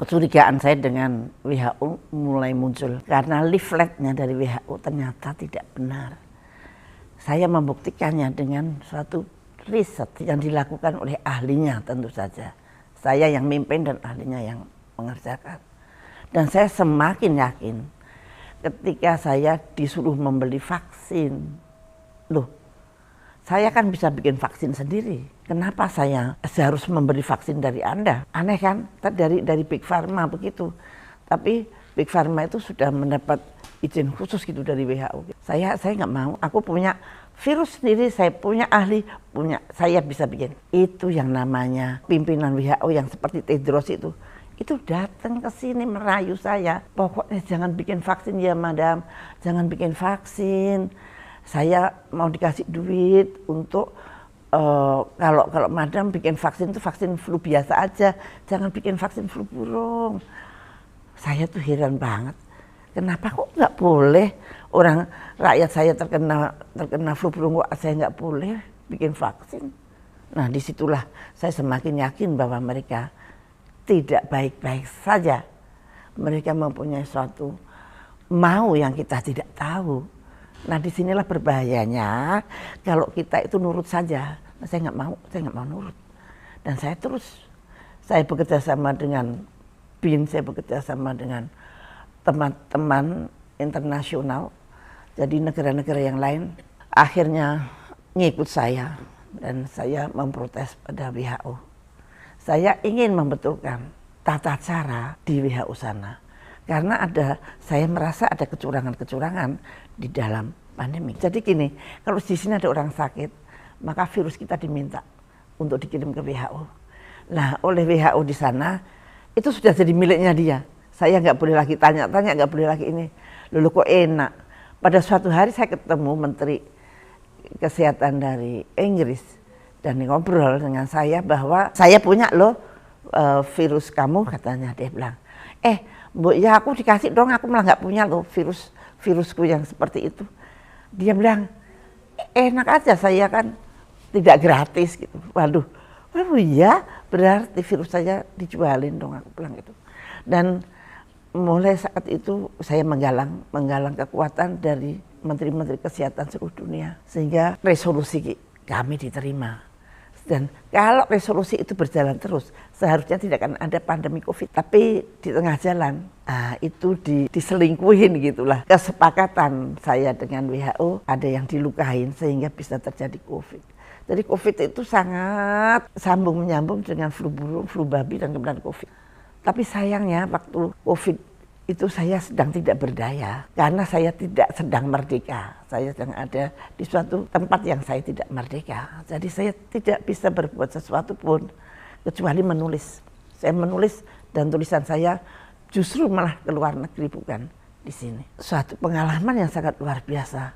Kecurigaan saya dengan WHO mulai muncul karena leafletnya dari WHO ternyata tidak benar. Saya membuktikannya dengan suatu riset yang dilakukan oleh ahlinya tentu saja. Saya yang mimpin dan ahlinya yang mengerjakan. Dan saya semakin yakin ketika saya disuruh membeli vaksin. Loh, saya kan bisa bikin vaksin sendiri. Kenapa saya harus memberi vaksin dari Anda? Aneh kan? Dari Big Pharma begitu. Tapi Big Pharma itu sudah mendapat izin khusus gitu dari WHO. Saya nggak mau. Aku punya virus sendiri, saya punya ahli, saya bisa bikin. Itu yang namanya pimpinan WHO yang seperti Tedros itu datang ke sini merayu saya. Pokoknya jangan bikin vaksin ya madam, jangan bikin vaksin. Saya mau dikasih duit untuk kalau madam bikin vaksin itu vaksin flu biasa aja, jangan bikin vaksin flu burung. Saya tuh heran banget, kenapa kok nggak boleh orang rakyat saya terkena flu burung, kok saya nggak boleh bikin vaksin? Nah disitulah saya semakin yakin bahwa mereka tidak baik-baik saja. Mereka mempunyai suatu mau yang kita tidak tahu. Nah disinilah berbahayanya kalau kita itu nurut saja. Nah, saya nggak mau nurut. Dan saya bekerja sama dengan BIN, saya bekerja sama dengan teman-teman internasional. Jadi negara-negara yang lain akhirnya ngikut saya dan saya memprotes pada WHO. Saya ingin membetulkan tata cara di WHO sana. Karena saya merasa ada kecurangan-kecurangan di dalam pandemi. Jadi gini, kalau di sini ada orang sakit, maka virus kita diminta untuk dikirim ke WHO. Nah, oleh WHO di sana, itu sudah jadi miliknya dia. Saya nggak boleh lagi tanya-tanya, nggak boleh lagi ini. Lalu kok enak. Pada suatu hari saya ketemu Menteri Kesehatan dari Inggris dan ngobrol dengan saya bahwa saya punya loh virus kamu, katanya. Dia bilang, Mbok, ya aku dikasih dong, aku malah nggak punya loh virusku yang seperti itu. Dia bilang, enak aja, saya kan tidak gratis gitu. Waduh, oh iya berarti virus saya dijualin dong, aku bilang gitu. Dan mulai saat itu saya menggalang kekuatan dari menteri-menteri kesehatan seluruh dunia. Sehingga resolusi kami diterima. Dan kalau resolusi itu berjalan terus, seharusnya tidak akan ada pandemi COVID. Tapi di tengah jalan, itu diselingkuhin gitulah. Kesepakatan saya dengan WHO, ada yang dilukain sehingga bisa terjadi COVID. Jadi COVID itu sangat sambung menyambung dengan flu burung, flu babi, dan kemudian COVID. Tapi sayangnya waktu COVID itu saya sedang tidak berdaya karena saya tidak sedang merdeka. Saya sedang ada di suatu tempat yang saya tidak merdeka. Jadi saya tidak bisa berbuat sesuatu pun kecuali menulis. Saya menulis dan tulisan saya justru malah ke luar negeri, bukan di sini. Suatu pengalaman yang sangat luar biasa.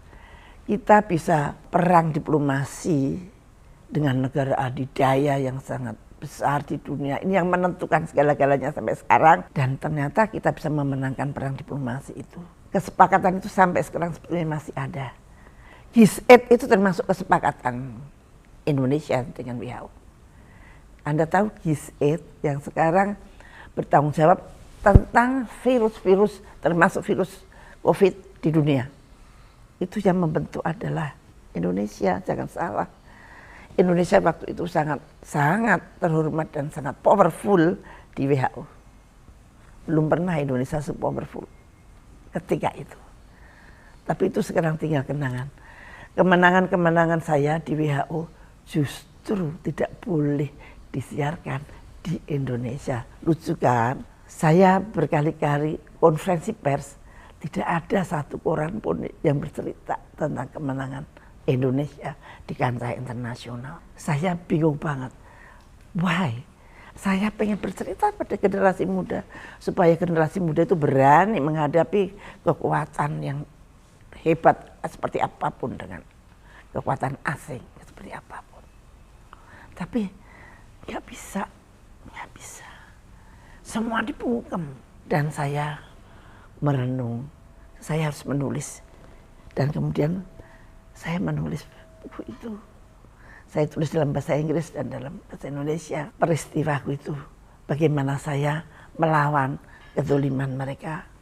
Kita bisa perang diplomasi dengan negara adidaya yang sangat besar di dunia. Ini yang menentukan segala-galanya sampai sekarang. Dan ternyata kita bisa memenangkan perang diplomasi itu. Kesepakatan itu sampai sekarang sebenarnya masih ada. GIZ-8 itu termasuk kesepakatan Indonesia dengan WHO. Anda tahu GIZ-8 yang sekarang bertanggung jawab tentang virus-virus, termasuk virus COVID di dunia. Itu yang membentuk adalah Indonesia, jangan salah. Indonesia waktu itu sangat terhormat dan sangat powerful di WHO. Belum pernah Indonesia se-powerful ketika itu. Tapi itu sekarang tinggal kenangan. Kemenangan-kemenangan saya di WHO justru tidak boleh disiarkan di Indonesia. Lucu kan? Saya berkali-kali konferensi pers, tidak ada satu koran pun yang bercerita tentang kemenangan Indonesia di kancah internasional. Saya bingung banget. Why? Saya pengen bercerita pada generasi muda supaya generasi muda itu berani menghadapi kekuatan yang hebat seperti apapun, dengan kekuatan asing seperti apapun. Tapi nggak bisa. Semua dibungkam dan saya merenung. Saya harus menulis dan kemudian saya menulis buku itu. Saya tulis dalam bahasa Inggris dan dalam bahasa Indonesia peristiwaku itu. Bagaimana saya melawan kezaliman mereka.